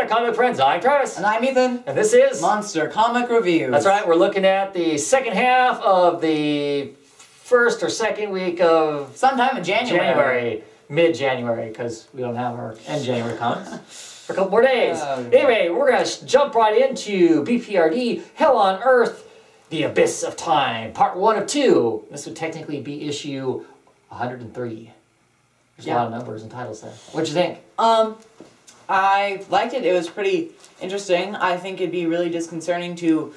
there, comic friends. I'm Travis. And I'm Ethan. And this is Monster Comic Reviews. That's right. We're looking at the second half of the first or second week of... sometime in January. Mid-January, because we don't have our end January comics for a couple more days. Anyway, we're going to jump right into BPRD, Hell on Earth, The Abyss of Time, Part 1 of 2. This would technically be issue 103. There's a lot of numbers and titles there. What'd you think? I liked it. It was pretty interesting. I think it'd be really disconcerting to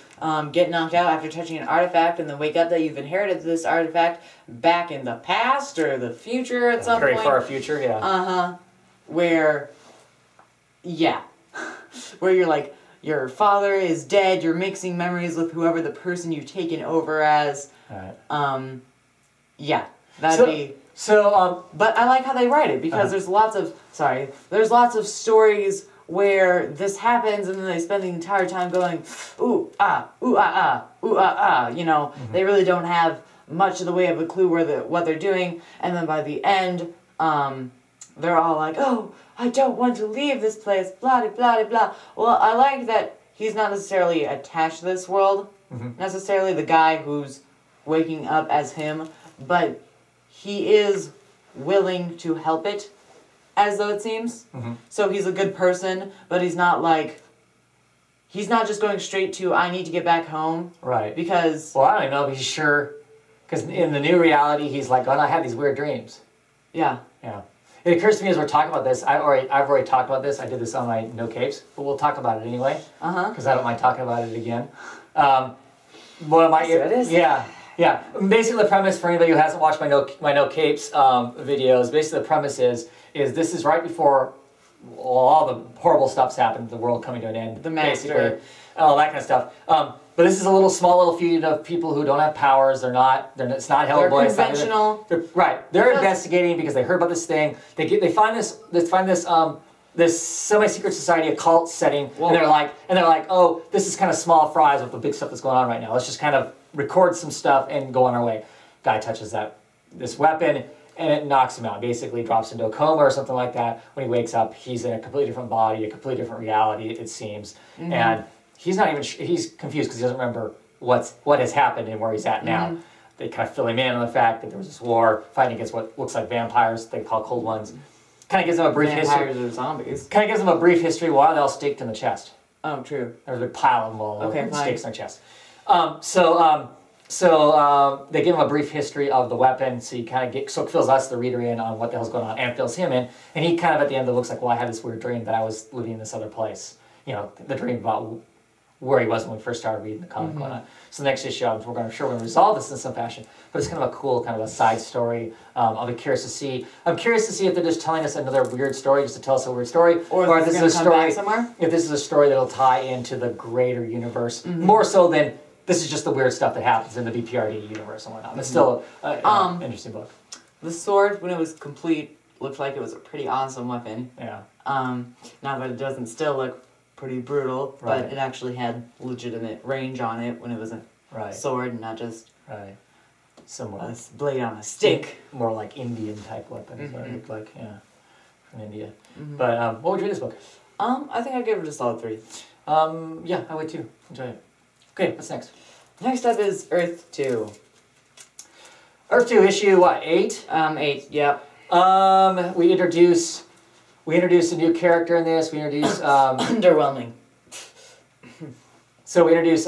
get knocked out after touching an artifact and then wake up that you've inherited this artifact back in the past or the future at some point. Very far future, yeah. Where, where you're like, your father is dead, you're mixing memories with whoever the person you've taken over as. Alright. That'd be... but I like how they write it because there's lots of stories where this happens and then they spend the entire time going, ooh, ah, ooh, ah, ah, ooh, ah, ah, you know. They really don't have much of the way of a clue what they're doing, and then by the end, they're all like, oh, I don't want to leave this place, blah, blah, blah. Well, I like that he's not necessarily attached to this world, necessarily the guy who's waking up as him, but he is willing to help it, as though it seems. So he's a good person, but he's not like... he's not just going straight to, I need to get back home. Right. Because... well, I don't know if he's sure. Because in the new reality, he's like, oh, I have these weird dreams. Yeah. Yeah. It occurs to me as we're talking about this, I've already talked about this. I did this on my No Capes, but we'll talk about it anyway. Because I don't mind talking about it again. Yeah. Basically, the premise for anybody who hasn't watched my No Capes videos, basically the premise is this is right before all the horrible stuff's happened, the world coming to an end, the Master, basically, all that kind of stuff. But this is a small little feud of people who don't have powers. It's not Hellboy. They're conventional. They're investigating because they heard about this thing. They find this semi-secret society occult setting, and they're like, oh, this is kind of small fries with the big stuff that's going on right now. Let's just kind of record some stuff and go on our way. Guy touches this weapon and it knocks him out. Basically drops into a coma or something like that. When he wakes up, he's in a completely different body, a completely different reality, it seems. And he's not even he's confused because he doesn't remember what has happened and where he's at now. They kind of fill him in on the fact that there was this war fighting against what looks like vampires, they call cold ones. Kind of gives them a brief history. Vampires or zombies. Kind of gives them a brief history. Why they're all staked in the chest. Oh, true. There's a big pile of them all stakes in their chest. So they give him a brief history of the weapon, so you kind of it fills us, the reader, in on what the hell's going on, and fills him in. And he kind of at the end looks like, well, I had this weird dream that I was living in this other place. You know, the dream about where he was when we first started reading the comic going on. So the next issue, we're going to resolve this in some fashion. But it's kind of a cool, kind of a side story. I'll be curious to see. I'm curious to see if they're just telling us another weird story just to tell us a weird story, or if this is a story somewhere. If this is a story that'll tie into the greater universe more so than this is just the weird stuff that happens in the BPRD universe and whatnot. It's still an interesting book. The sword, when it was complete, looked like it was a pretty awesome weapon. Yeah. Now that it doesn't still look pretty brutal, but it actually had legitimate range on it when it was a sword and not just a blade on a stick. More like Indian type weapon is what it looked like, from India. But what would you rate this book? I think I'd give it a solid 3. Yeah, I would too. Enjoy it. Okay, what's next? Next up is Earth 2. Earth 2, issue what, 8? 8, yep. We introduce a new character in this. We introduce underwhelming. So we introduce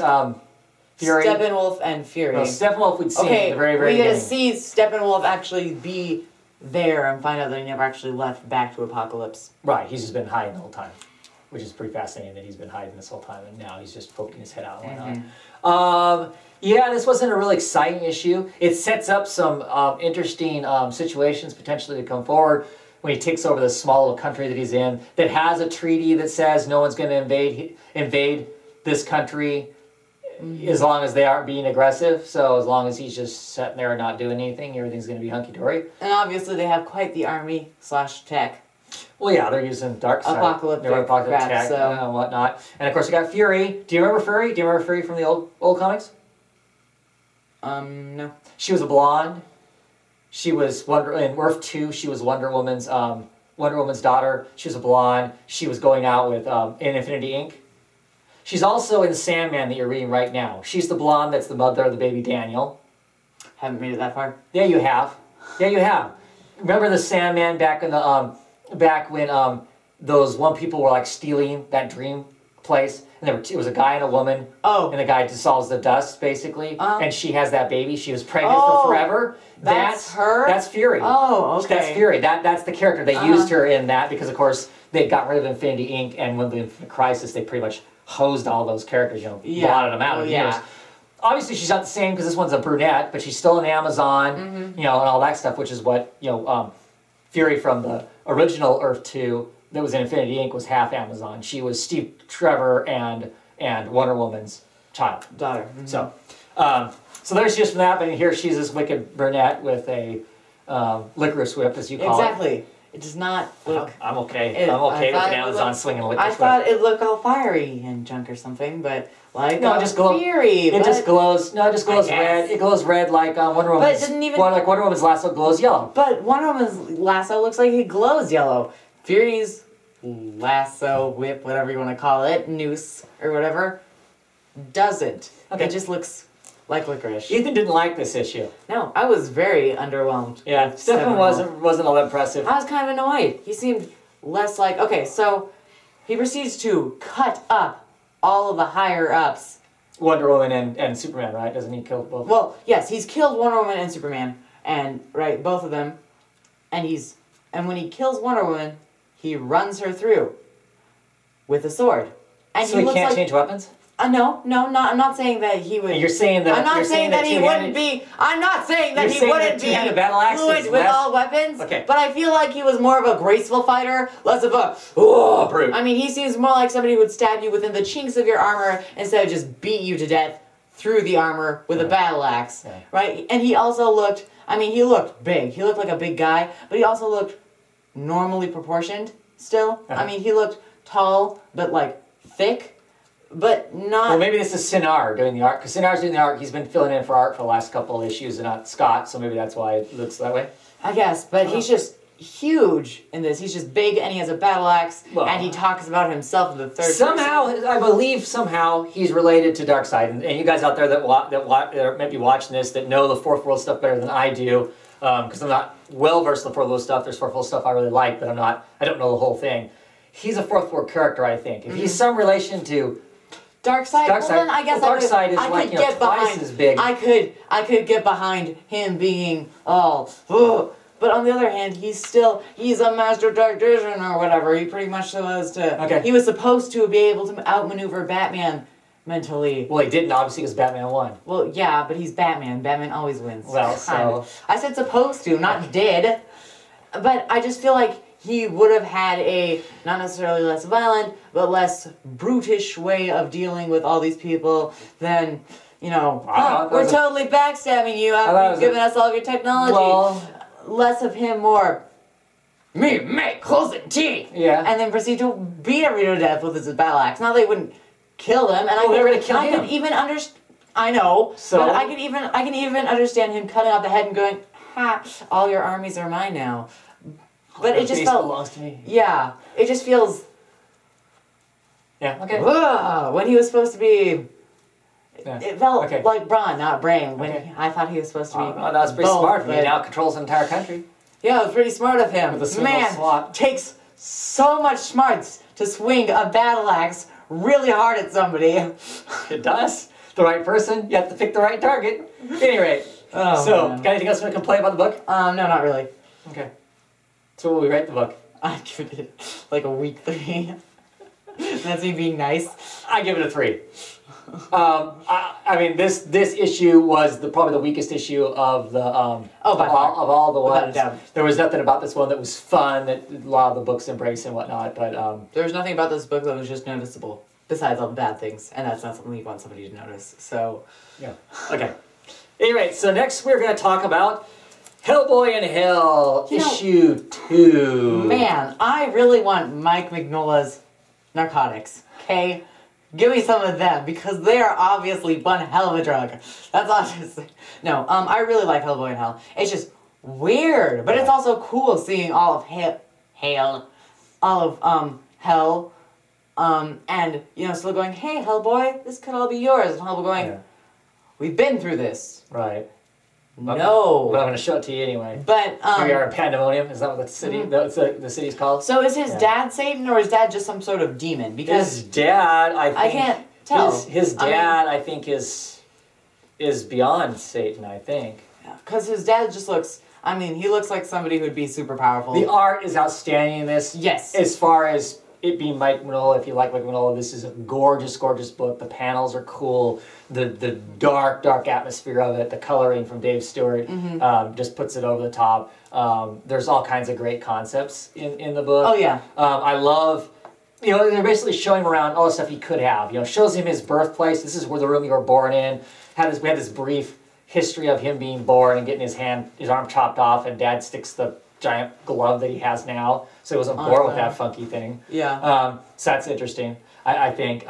Fury. Steppenwolf and Fury. Well, Steppenwolf we'd seen at the very we get beginning. to see Steppenwolf actually be there and find out that he never actually left back to Apocalypse. Right, he's just been hiding the whole time. Which is pretty fascinating that he's been hiding this whole time, and now he's just poking his head out and whatnot. Yeah, this wasn't a really exciting issue. It sets up some interesting situations potentially to come forward when he takes over this small little country that he's in that has a treaty that says no one's going to invade this country as long as they aren't being aggressive. So as long as he's just sitting there and not doing anything, everything's going to be hunky-dory. And obviously they have quite the army/tech. Well, yeah, they're using dark side. Apocalyptic tech and whatnot. And of course, you got Fury. Do you remember Fury? Do you remember Fury from the old comics? No. She was a blonde. She was in Earth 2. She was Wonder Woman's Wonder Woman's daughter. She was a blonde. She was going out with in Infinity Inc. She's also in Sandman that you're reading right now. She's the blonde that's the mother of the baby Daniel. Haven't made it that far. Yeah, you have. Yeah, you have. Remember the Sandman back in the back when those one people were like stealing that dream place, and it was a guy and a woman. Oh. And the guy dissolves the dust basically, and she has that baby. She was pregnant for forever. That's her. That's Fury. Oh, okay. That's Fury. That's the character. They used her in that because of course they got rid of Infinity Inc. and when the Infinite Crisis they pretty much hosed all those characters. Blotted them out in years. Obviously, she's not the same because this one's a brunette, but she's still an Amazon, and all that stuff, which is what Fury from the original Earth 2 that was in Infinity Inc. was half Amazon. She was Steve Trevor and Wonder Woman's child. Daughter. So there she is from that, but here she's this wicked brunette with a licorice whip, as you call it. Exactly. It does not look... I'm okay. I'm okay with an Amazon swinging a licorice whip. I thought it looked all fiery and junk or something, but like no, it just glows. Fury. It just glows. No, it just glows red. It glows red like Wonder Woman's. But it didn't even. Like Wonder Woman's lasso glows yellow. But Wonder Woman's lasso looks like it glows yellow. Fury's lasso, whip, whatever you want to call it, noose or whatever, doesn't. Okay. It just looks like licorice. Ethan didn't like this issue. No, I was very underwhelmed. Yeah, Stefan wasn't all that impressive. I was kind of annoyed. He seemed less like okay. So he proceeds to cut up all of the higher ups. Wonder Woman and Superman, right? Doesn't he kill both? Well, yes, he's killed Wonder Woman and Superman, and both of them, and when he kills Wonder Woman, he runs her through with a sword. And so he can't change weapons? No, I'm not saying that he would. And you're saying that. I'm not saying that he wouldn't be. I'm not saying that he wouldn't be fluid with all weapons. Okay. But I feel like he was more of a graceful fighter, less of a brute. I mean, he seems more like somebody who would stab you within the chinks of your armor instead of just beat you to death through the armor with a battle axe, right? And he also looked. I mean, he looked big. He looked like a big guy, but he also looked normally proportioned. Still, I mean, he looked tall, but like thick. But not... Well, maybe this is Sinar doing the art, because Sinar's doing the art. He's been filling in for art for the last couple of issues and not Scott, so maybe that's why it looks that way. I guess, but he's just huge in this. He's just big, and he has a battle axe, and he talks about himself in the third person. Somehow, I believe he's related to Darkseid, and you guys out there that might be watching this that know the Fourth World stuff better than I do, because I'm not well-versed in the Fourth World stuff. There's Fourth World stuff I really like, but I don't know the whole thing. He's a Fourth World character, I think. If he's some relation to... Darkseid. Well, then I guess Darkseid is like twice as big. I could get behind him being all. But on the other hand, he's a master tactician or whatever. He pretty much was to. Okay. He was supposed to be able to outmaneuver Batman mentally. Well, he didn't obviously because Batman won. Well, yeah, but he's Batman. Batman always wins. Well, so I said supposed to, not did. But I just feel like he would have had a, not necessarily less violent, but less brutish way of dealing with all these people than, we're totally backstabbing you after you've given us all of your technology. Well, less of him, more, me, close it, teeth. Yeah. And then proceed to beat everyone to death with his battle axe. Now they wouldn't kill him, and they were going to kill him. Could even understand, I know, so? But I can even understand him cutting off the head and going, ha, all your armies are mine now. But it just felt... belongs to me. Yeah. It just feels... Yeah, okay. When he was supposed to be... Yeah. It felt like Brawn, not Brain. When I thought he was supposed to be that was pretty smart of him. He now controls the entire country. Yeah, it was pretty smart of him. With a Man, swat. Takes so much smarts to swing a battle axe really hard at somebody. It does. The right person, you have to pick the right target. At any rate. Got anything else to complain about the book? No, not really. Okay. So will we rate the book? I give it like a weak 3. That's me being nice. I give it a 3. I mean, this issue was probably the weakest issue of the of all the ones. There was nothing about this one that was fun that a lot of the books embrace and whatnot. But there was nothing about this book that was just noticeable. Besides all the bad things, and that's not something you want somebody to notice. So yeah. Okay. Anyway, so next we're going to talk about Hellboy in Hell, issue 2. Man, I really want Mike Mignola's narcotics, okay? Give me some of them, because they are obviously one hell of a drug. That's obviously... No, I really like Hellboy in Hell. It's just weird, but it's also cool seeing all of Hale, all of Hell, and still going, hey Hellboy, this could all be yours, and Hellboy going, we've been through this. Right. No. But I'm going to show it to you anyway. But Here we are in Pandemonium. Is that what the city? The city's called? So is his dad Satan, or is dad just some sort of demon? Because his dad, I can't tell. His dad, I think, is beyond Satan. I think. Because his dad just looks. I mean, he looks like somebody who'd be super powerful. The art is outstanding in this. Yes. As far as it being Mike Mignola, if you like Mike Mignola, this is a gorgeous, gorgeous book. The panels are cool. The dark, dark atmosphere of it, the coloring from Dave Stewart just puts it over the top. There's all kinds of great concepts in the book. Oh, yeah. I love, they're basically showing him around all the stuff he could have. Shows him his birthplace. This is where the room you were born in. We had this brief history of him being born and getting his arm chopped off, and Dad sticks the giant glove that he has now, so he wasn't born with that funky thing. Yeah. So that's interesting, I think.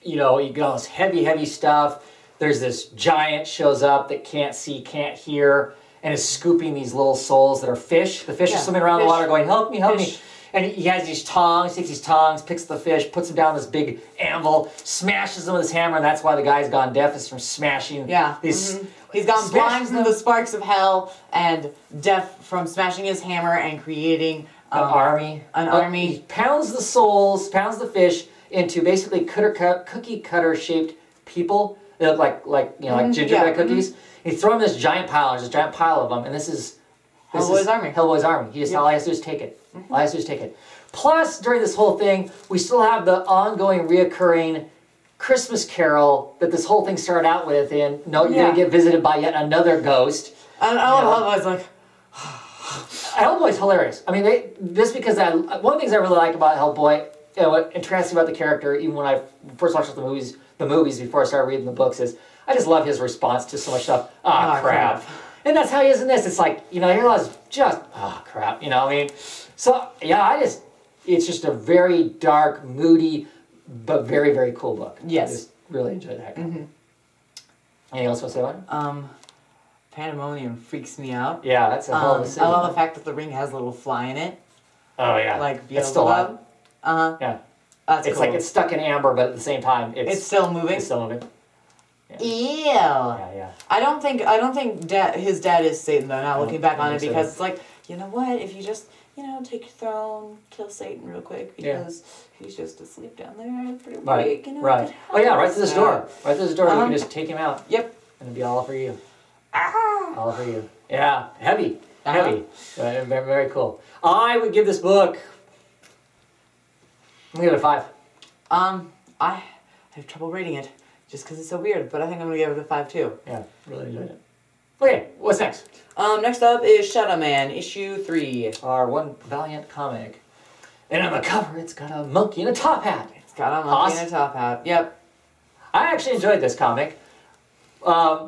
You get all this heavy, heavy stuff. There's this giant shows up that can't see, can't hear, and is scooping these little souls that are fish. The fish are swimming around the water going, help me, help me. And he has these tongs, takes these tongs, picks the fish, puts them down this big anvil, smashes them with his hammer, and that's why the guy's gone deaf, is from smashing these... He's gone blind from the sparks of hell and deaf from smashing his hammer and creating an army. He pounds the souls, pounds the fish into basically cookie cutter shaped people that look like gingerbread cookies. He throws them in this giant pile. There's a giant pile of them, and this is Hellboy's army. Hellboy's army. All he has to do is take it. All he has to do is take it. Plus, during this whole thing, we still have the ongoing, reoccurring Christmas Carol that this whole thing started out with, and you're gonna get visited by yet another ghost. And Hellboy's like, Hellboy's hilarious. I mean, because one of the things I really like about Hellboy, what interests me about the character, even when I first watched the movies before I started reading the books, is I just love his response to so much stuff. Crap. And that's how he is in this. It's like, here was just, crap. I mean, so yeah, it's just a very dark, moody, but very, very cool book. Yes. I just really enjoyed the heck out of it. Anything else you want to say about it? Pandemonium freaks me out. Yeah, that's a hell of a city. I love the fact that the ring has a little fly in it. Oh, yeah. Like it's still alive. Yeah. That's cool. Like it's stuck in amber, but at the same time, it's still moving. It's still moving. Yeah. Ew. Yeah. I don't think his dad is Satan though. Now looking back on it, because it's like, you know what? If you just take your throne, kill Satan real quick, because he's just asleep down there, pretty weak. Right. Oh yeah, right through this door. Right through this door, you can just take him out. Yep. And it'll be all for you. All for you. Yeah. Heavy. Heavy. Very, very cool. I would give this book. I'm gonna give it a 5. I have trouble rating it just because it's so weird, but I think I'm gonna give it a 5 too. Yeah, really enjoyed it. Okay, what's next? Next up is Shadow Man, issue 3. Our one valiant comic. And on the cover, it's got a monkey in a top hat. It's got a monkey in a top hat. Yep. I actually enjoyed this comic.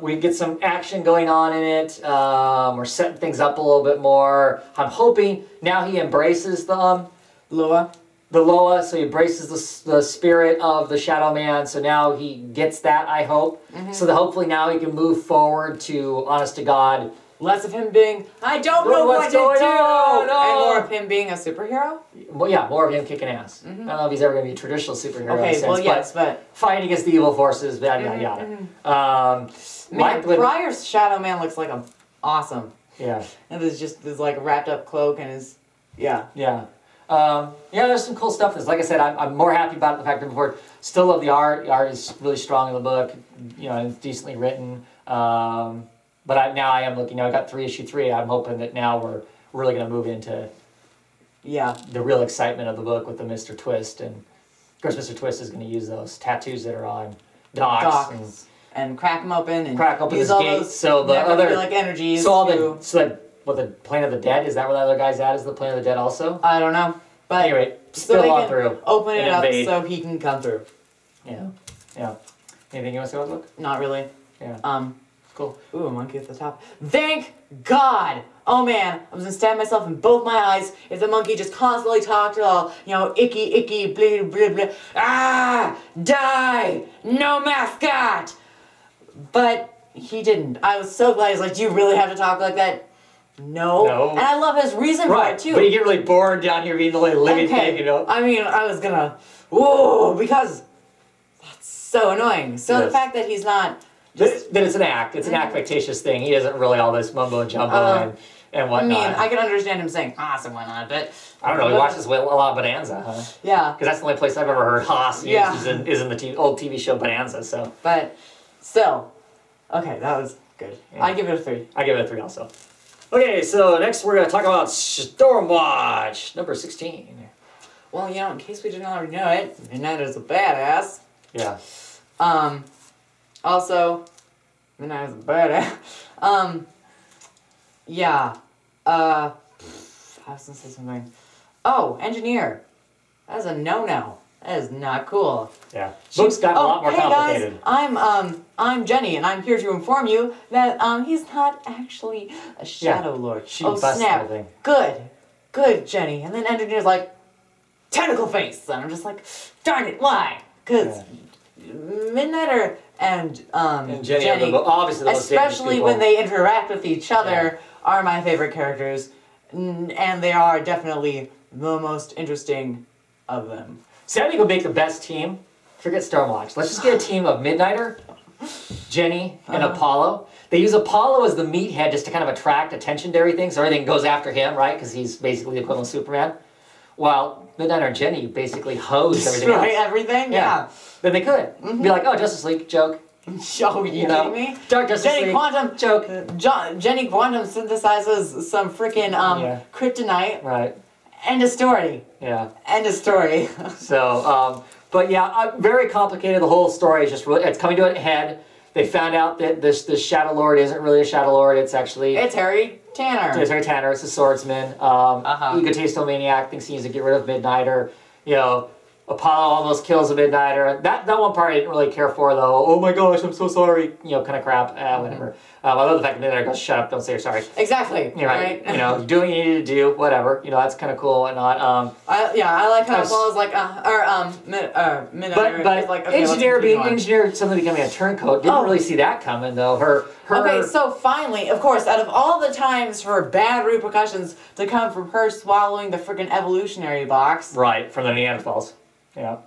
We get some action going on in it. We're setting things up a little bit more. I'm hoping now he embraces the Loa, so he embraces the spirit of the Shadow Man, so now he gets that, I hope. So that hopefully now he can move forward to, honest to God, less of him being, I don't know what to do, and more of him being a superhero? Well, yeah, more of him kicking ass. I don't know if he's ever going to be a traditional superhero in a sense, well, yes, but fighting against the evil forces, yada, yada. Man, Pryor's Shadow Man looks like awesome. Yeah. And there's just this like wrapped up cloak and his, Yeah, there's some cool stuff. Like I said, I'm more happy about it the fact that before. Still love the art. The art is really strong in the book. It's decently written. But now I am looking. I got issue 3. I'm hoping that now we're really going to move into the real excitement of the book with the Mr. Twist, and of course Mr. Twist is going to use those tattoos that are on Docs and crack them open and crack open use his all gate. those So the other energies. What, the Plane of the Dead? Is that where the other guy's at? Is the Plane of the Dead also? I don't know. But anyway, spill on through. Open it up so he can come through. Yeah. Anything you want to say about the book? Not really. Yeah. Cool. Ooh, a monkey at the top. Thank God! Oh man, I was gonna stab myself in both my eyes if the monkey just constantly talked all, icky, blah, blah, blah. Die! No mascot! But he didn't. I was so glad. He's like, do you really have to talk like that? No. No. And I love his reason for it, too. But you get really bored down here being the only living thing, you know? I mean, I was gonna... Whoa, because... That's so annoying. So the fact that he's not... That it's an act. It's an affectatious thing. He isn't really all this mumbo-jumbo and whatnot. I mean, I can understand him saying Haas and whatnot, but... I don't know, he watches a lot of Bonanza, huh? Yeah. Because that's the only place I've ever heard Haas used is in the old TV show Bonanza, so... But, still. Okay, that was good. Yeah. I give it a 3. I give it a 3 also. Okay, so next we're going to talk about Stormwatch, number 16. Well, you know, in case we didn't already know it, Midnight is a badass. Yeah. Also, Midnight is a badass. Yeah. I was gonna say something. Oh, engineer. That's a no-no. That is not cool. Yeah. Book's got a lot more complicated. Guys, I'm Jenny, and I'm here to inform you that he's not actually a Shadow Lord. Oh snap! Everything. Good, Jenny. And then engineer's like, tentacle face, and I'm just like, darn it, why? Because Midnighter and Jenny obviously, especially when they interact with each other, are my favorite characters, and they are definitely the most interesting of them. See, I think would make the best team. Forget Stormwatch. Let's just get a team of Midnighter, Jenny, and Apollo. They use Apollo as the meathead just to kind of attract attention to everything, so everything goes after him, right? Because he's basically the equivalent of Superman. While Midnighter and Jenny basically hose everything else. Everything? Yeah. Then they could. Be like, oh, Justice League, joke. Oh, you kidding me? Dark Justice League, Quantum, joke. Jenny Quantum synthesizes some freaking kryptonite. Right. End of story. Yeah. End of story. So, but yeah, very complicated. The whole story is just really, it's coming to a head. They found out that this Shadow Lord isn't really a Shadow Lord. It's actually... It's Harry Tanner. It's Harry Tanner. It's a swordsman. Egotastomaniac thinks he needs to get rid of Midnighter. You know, Apollo almost kills a Midnighter. That one part I didn't really care for, though. Oh my gosh, I'm so sorry. You know, kind of crap. Whatever. I love the fact that Midnighter goes, shut up, don't say you're sorry. Exactly. You're right. You know, do what you need to do, whatever. You know, that's kind of cool and not. I like how Apollo's like, Midnighter. But like, okay, engineer suddenly becoming a turncoat. Didn't really see that coming, though. Okay, so finally, of course, out of all the times for bad repercussions to come from her swallowing the freaking evolutionary box. Right, from the Neanderthals. Yeah.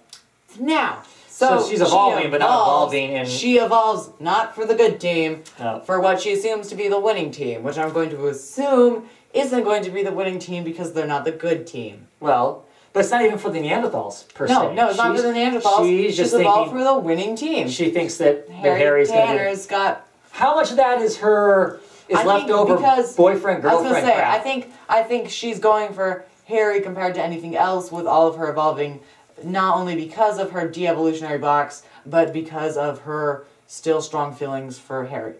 Now, so she's evolving, but not evolving in... She evolves not for the good team, no. For what she assumes to be the winning team, which I'm going to assume isn't going to be the winning team because they're not the good team. Well, but it's not even for the Neanderthals, per se. No, it's not for the Neanderthals. She's evolved for the winning team. She thinks that Harry's Tanner's got... How much of that is her... leftover boyfriend, girlfriend I was gonna say, crap? I think she's going for Harry compared to anything else with all of her evolving, not only because of her de-evolutionary box, but because of her still strong feelings for Harry.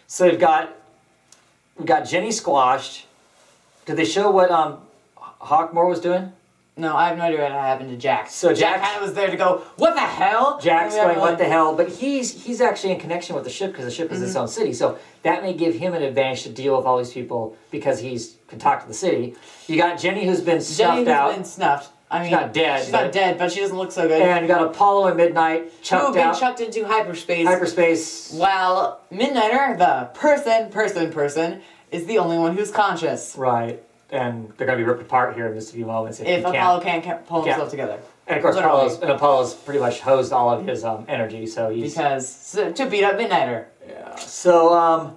So we've got Jenny squashed. Did they show what Hawkmoor was doing? No, I have no idea what happened to Jack. So Jack kind of was there to go, what the hell? Jack's going, what the hell? But he's actually in connection with the ship because the ship is its own city. So that may give him an advantage to deal with all these people because he can talk to the city. You got Jenny who's been snuffed out. Jenny who's been snuffed. I mean, she's not dead. She's not dead, but she doesn't look so good. And you got Apollo and Midnight chucked out. Chucked into hyperspace. Hyperspace. While Midnighter, the person, is the only one who's conscious. Right. And they're going to be ripped apart here in just a few moments. If Apollo can't pull himself together. And of course, Apollo's pretty much hosed all of his energy, so he's... to beat up Midnighter. Yeah. So,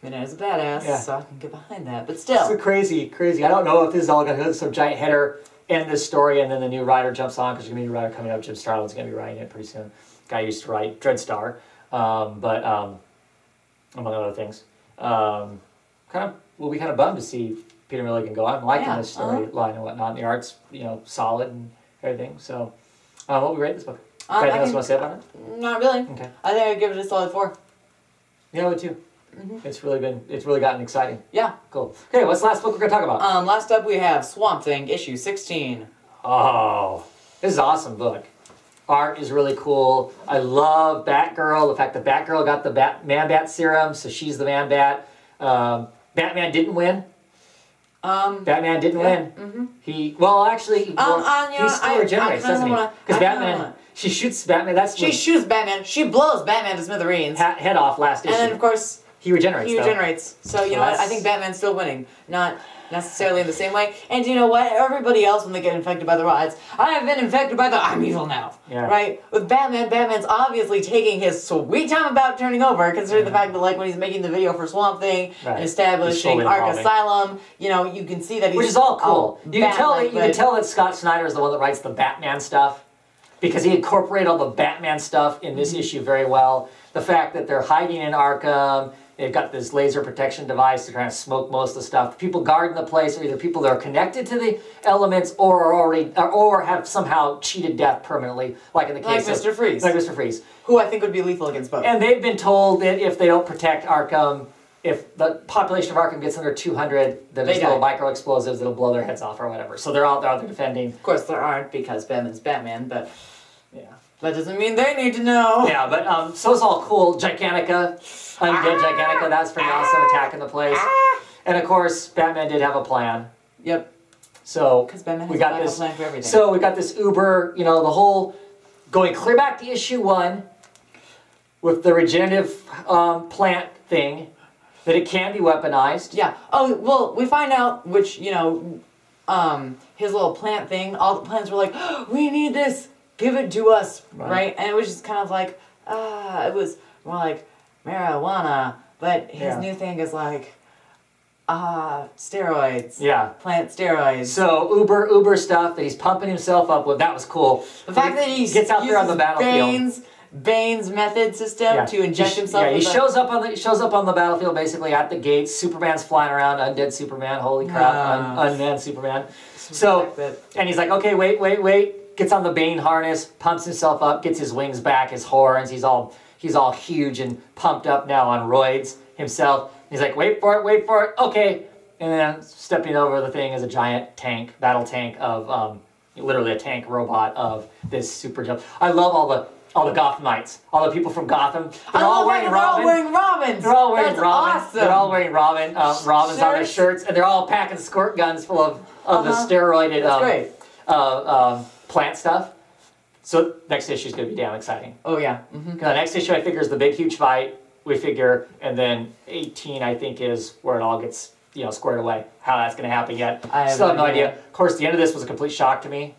Midnighter's a badass, so I can get behind that, but still. It's crazy. I don't know if this is all going to go some giant header in this story, and then the new writer jumps on, because there's going to be a new writer coming up. Jim Starlin's going to be writing it pretty soon. Guy used to write Dreadstar, but among other things. We'll be kind of bummed to see Peter Milligan go. I'm liking this storyline and whatnot. The art's, solid and everything. So, what would we rate this book? Anything else you want to say about it? Not really. Okay. I think I'd give it a solid 4. Yeah, I would too. It's really gotten exciting. Yeah. Cool. Okay, what's the last book we're going to talk about? Last up we have Swamp Thing, issue 16. Oh, this is an awesome book. Art is really cool. I love Batgirl. The fact that Batgirl got the Man-Bat serum, so she's the Man-Bat. Batman didn't win. Batman didn't win. He actually he still regenerates, doesn't he? Because Batman, she shoots Batman. She shoots Batman. She blows Batman to smithereens. Head off last issue. And then of course He regenerates. He regenerates. So you know what? I think Batman's still winning. Not necessarily in the same way. And you know what? Everybody else, when they get infected by the rods, I have been infected by the I'm evil now. Yeah. Right? With Batman, Batman's obviously taking his sweet time about turning over, considering the fact that like when he's making the video for Swamp Thing and establishing Ark Asylum, you know, you can see that he's which is all cool. You can tell that Scott Snyder is the one that writes the Batman stuff, because he incorporated all the Batman stuff in this issue very well. The fact that they're hiding in Arkham. They've got this laser protection device to kind of smoke most of the stuff. The people guarding the place are either people that are connected to the elements or are already or have somehow cheated death permanently, like in the case of Mr. Freeze. Like Mr. Freeze, who I think would be lethal against both. And they've been told that if they don't protect Arkham, if the population of Arkham gets under 200, then there's little micro explosives that'll blow their heads off or whatever. So they're out there defending. Of course, there aren't because Batman's Batman, but yeah. That doesn't mean they need to know. Yeah, but so it's all cool. Gigantica, Undead Gigantica, that's pretty awesome, attacking the place. And of course, Batman did have a plan. Yep. So because Batman has a plan for everything. So we got this Uber, you know, the whole going clear back to issue 1 with the regenerative plant thing, that it can be weaponized. Yeah. Oh well, we find out which his little plant thing. All the plants were like, oh, we need this. Give it to us, right? And it was just kind of like, it was more like marijuana, but his new thing is like, steroids. Yeah. Plant steroids. So Uber stuff that he's pumping himself up with, that was cool. The fact that he gets out there on the battlefield. Bane's method system to inject himself. Yeah, he shows up on the battlefield basically at the gates. Superman's flying around, undead Superman. Holy crap, unmanned Superman. So, and he's like, okay, wait. Gets on the Bane harness, pumps himself up, gets his wings back, his horns. He's all huge and pumped up now on roids himself. He's like, wait for it. Okay, and then stepping over the thing is a giant tank, battle tank of literally a tank robot of this super jump. I love all the Gothamites, all the people from Gotham. They're all wearing Robins. They're all wearing Robins. Awesome. They're all wearing Robins on their shirts, and they're all packing squirt guns full of the steroided plant stuff. So next issue is going to be damn exciting. Oh yeah. The next issue I figure is the big huge fight. We figure, and then 18 I think is where it all gets squared away. How that's going to happen yet? I still have no idea. Of course, the end of this was a complete shock to me.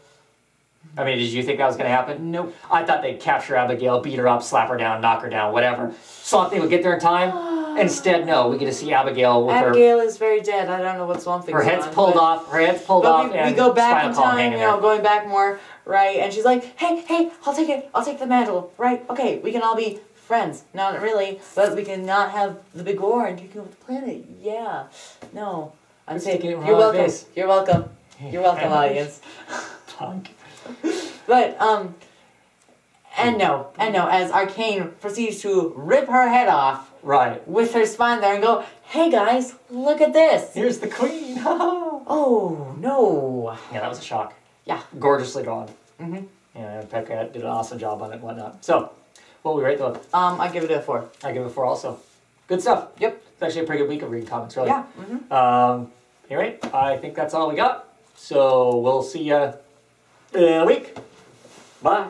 I mean, did you think that was going to happen? Nope. I thought they'd capture Abigail, beat her up, slap her down, knock her down, whatever. Swamp Thing would get there in time. Instead, no. We get to see Abigail with Abigail is very dead. I don't know what Swamp Thing's her head's pulled off. Her head's pulled off. We go back in time, going back more, right? And she's like, hey, I'll take it. I'll take the mantle, right? Okay, we can all be friends. Not really, but we can not have the big war and take over the planet. Yeah. No. I'm saying, you're welcome. You're welcome. You're welcome, audience. Punk. But, and as Arcane proceeds to rip her head off. Right. With her spine there and go, hey guys, look at this. Here's the queen. Oh, no. Yeah, that was a shock. Yeah. Gorgeously drawn. Yeah, Pekka did an awesome job on it and whatnot. So, what we rate though? I give it a 4. I give it a 4 also. Good stuff. Yep. It's actually a pretty good week of reading comics, really. Yeah. Anyway, I think that's all we got. So, we'll see you in a week. Bye.